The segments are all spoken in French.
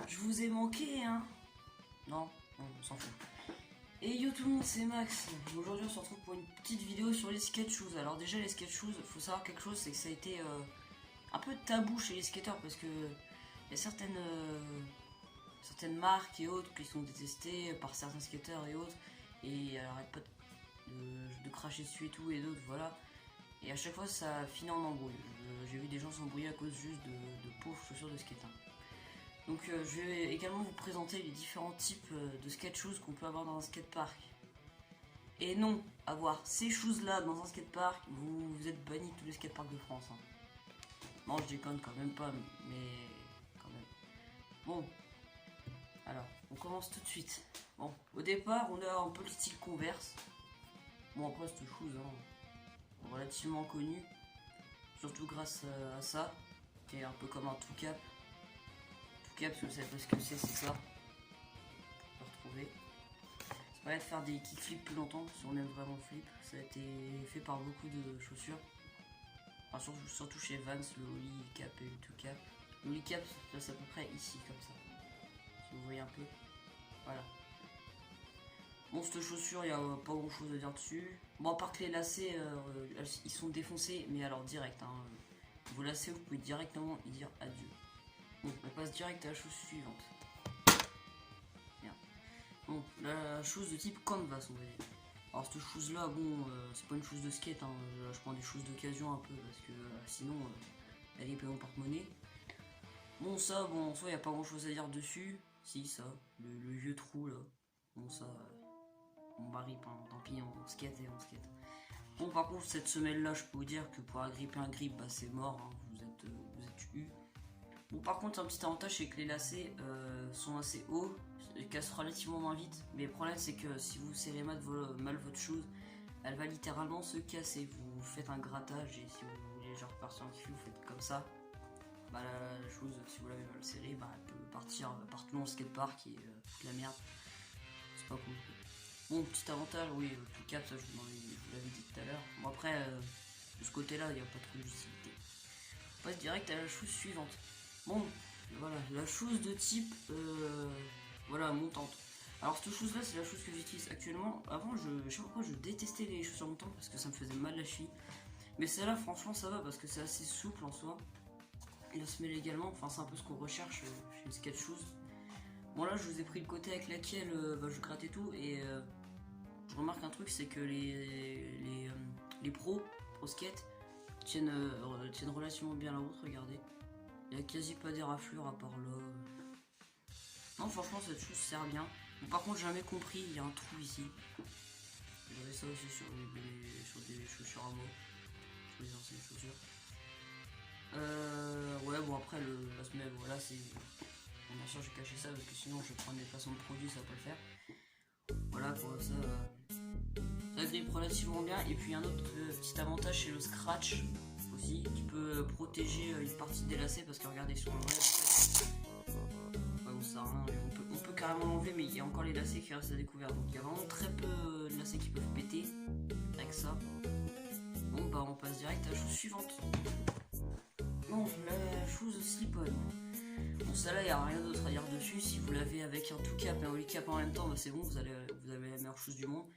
je vous ai manqué, hein. Non, on s'en fout. Et yo tout le monde, c'est Max. Aujourd'hui on se retrouve pour une petite vidéo sur les skate shoes. Alors déjà les skate shoes, faut savoir quelque chose, c'est que ça a été un peu tabou chez les skateurs parce que il y a certaines marques et autres qui sont détestées par certains skateurs et autres. Et elle arrête pas de cracher dessus et tout et d'autres, voilà. Et à chaque fois ça finit en embrouille. J'ai vu des gens s'embrouiller à cause juste de pauvres chaussures de skate. Donc je vais également vous présenter les différents types de skate shoes qu'on peut avoir dans un skatepark. Et non, avoir ces shoes là dans un skatepark, vous êtes banni de tous les skateparks de France. Hein. Non, je déconne quand même pas, mais quand même. Bon, alors, on commence tout de suite. Bon, au départ, on a un peu le style Converse. Bon, après, cette shoes, hein, relativement connu, surtout grâce à ça, qui est un peu comme un two-cap. Parce que vous savez pas ce que c'est ça. On peut retrouver. Ça permet de faire des kickflips plus longtemps si on aime vraiment le flip. Ça a été fait par beaucoup de chaussures. Enfin, surtout chez Vans, le Ollie Cap et le Two Cap. Le Ollie Cap, c'est à peu près ici, comme ça. Si vous voyez un peu. Voilà. Bon, cette chaussure, il n'y a pas grand chose à dire dessus. Bon, à part que les lacets, ils sont défoncés, mais alors direct. Hein. Vos lacets, vous pouvez directement y dire adieu. Bon, on passe direct à la chose suivante. Bien. Bon, la chose de type canvas, on va dire. Alors cette chose là, bon, c'est pas une chose de skate, hein. Je prends des choses d'occasion un peu parce que sinon, elle est pas mon porte-monnaie. Bon, ça, bon, en soi, il n'y a pas grand chose à dire dessus. Si, ça, le vieux trou là. Bon, ça, on va rip, hein. Tant pis, on skate et on skate. Bon, par contre, cette semelle là, je peux vous dire que pour agripper un grip, bah, c'est mort, hein. Vous êtes eu. Bon, par contre, un petit avantage, c'est que les lacets sont assez hauts, ils cassent relativement moins vite. Mais le problème, c'est que si vous serrez mal votre chose, elle va littéralement se casser. Vous faites un grattage et si vous voulez genre partir en kiff, vous faites comme ça. Bah, la chose, si vous l'avez mal serrée, bah, elle peut partir partout dans le skatepark et la merde. C'est pas cool. Bon, petit avantage, oui, tout cap, ça je vous l'avais dit tout à l'heure. Bon, après, de ce côté-là, il n'y a pas trop d'utilité. On passe direct à la chose suivante. Bon, voilà, la chose de type, voilà, montante. Alors cette chose là, c'est la chose que j'utilise actuellement. Avant, je sais pas pourquoi je détestais les chaussures montantes parce que ça me faisait mal la cheville. Mais celle-là, franchement, ça va parce que c'est assez souple en soi. Et la semelle également, enfin c'est un peu ce qu'on recherche chez une skate shoes. Bon là, je vous ai pris le côté avec laquelle je grattais tout et je remarque un truc, c'est que les pro skate tiennent relativement bien la route, regardez. Il n'y a quasi pas des raflures à part là. Non, franchement, cette chose sert bien. Bon, par contre, j'ai jamais compris, il y a un trou ici. J'avais ça aussi sur des chaussures à moi. Sur les anciennes chaussures. Ouais, bon, après, la semelle, voilà, c'est. Bon, bien sûr, j'ai caché ça parce que sinon, je vais prendre des façons de produits, ça va pas le faire. Voilà, pour ça. Ça grippe relativement bien. Et puis, un autre petit avantage, c'est le scratch. Aussi, qui peut protéger une partie des lacets parce que regardez sur le web, bon, ça, hein, on peut carrément l'enlever, mais il y a encore les lacets qui restent à découvert, donc il y a vraiment très peu de lacets qui peuvent péter avec ça. Bon, bah on passe direct à la chose suivante. Bon, la chose slip-on. Bon, celle-là, il n'y a rien d'autre à dire dessus. Si vous l'avez avec un two cap et un ollie cap en même temps, bah, c'est bon, vous avez la meilleure chose du monde.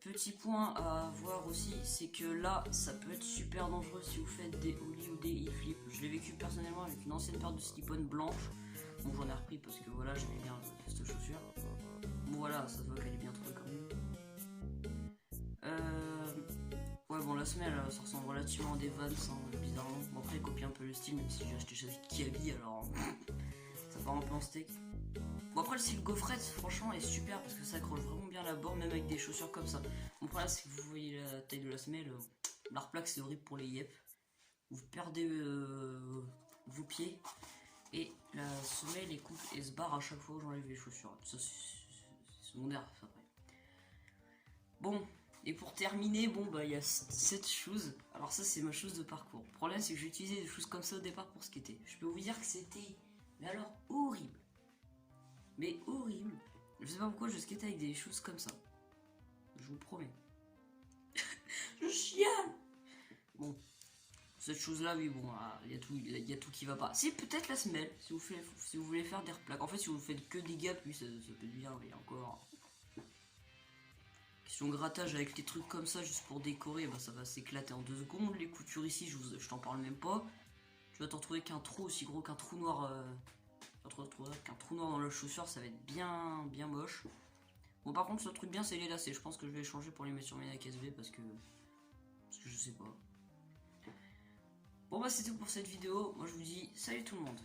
Petit point à voir aussi, c'est que là ça peut être super dangereux si vous faites des ollies ou des e-flips. Je l'ai vécu personnellement avec une ancienne paire de slip-on blanche. Bon, j'en ai repris parce que voilà, j'aimais bien cette chaussure. Bon, voilà, ça se voit qu'elle est bien trouvée quand même. Ouais, bon, la semelle ça ressemble relativement à des Vans, hein, bizarrement. Bon, après, elle copie un peu le style, même si j'ai acheté chez Kiabi, alors ça part un peu en steak. Bon, après, le style gaufrette, franchement, est super parce que ça accroche vraiment bien la borne, même avec des chaussures comme ça. Mon problème, c'est que vous voyez la taille de la semelle, la plaque, c'est horrible pour les yep. Vous perdez vos pieds et la semelle et se barre à chaque fois où j'enlève les chaussures. Ça, c'est secondaire, ça, après. Bon, et pour terminer, bon, bah, il y a cette chose. Alors, ça, c'est ma chose de parcours. Le problème, c'est que j'ai utilisé des choses comme ça au départ pour skater. Je peux vous dire que c'était, mais alors, horrible. Mais horrible. Je sais pas pourquoi je skate avec des choses comme ça. Je vous promets. Je chiale. Bon. cette chose-là, oui, bon, il y a tout qui va pas. Si, peut-être la semelle, si vous voulez faire des replaques. En fait, si vous faites que des gaps, oui, ça peut être bien, mais encore. Question grattage avec les trucs comme ça, juste pour décorer, bah, ça va s'éclater en 2 secondes. Les coutures ici, je t'en parle même pas. Tu vas t'en retrouver qu'un trou aussi gros qu'un trou noir. Qu'un trou noir dans la chaussure, ça va être bien, bien moche. Bon, par contre, ce truc bien, c'est les lacets. Je pense que je vais les changer pour les mettre sur mes Nike SB parce que je sais pas. Bon, bah, c'était tout pour cette vidéo. Moi, je vous dis salut tout le monde.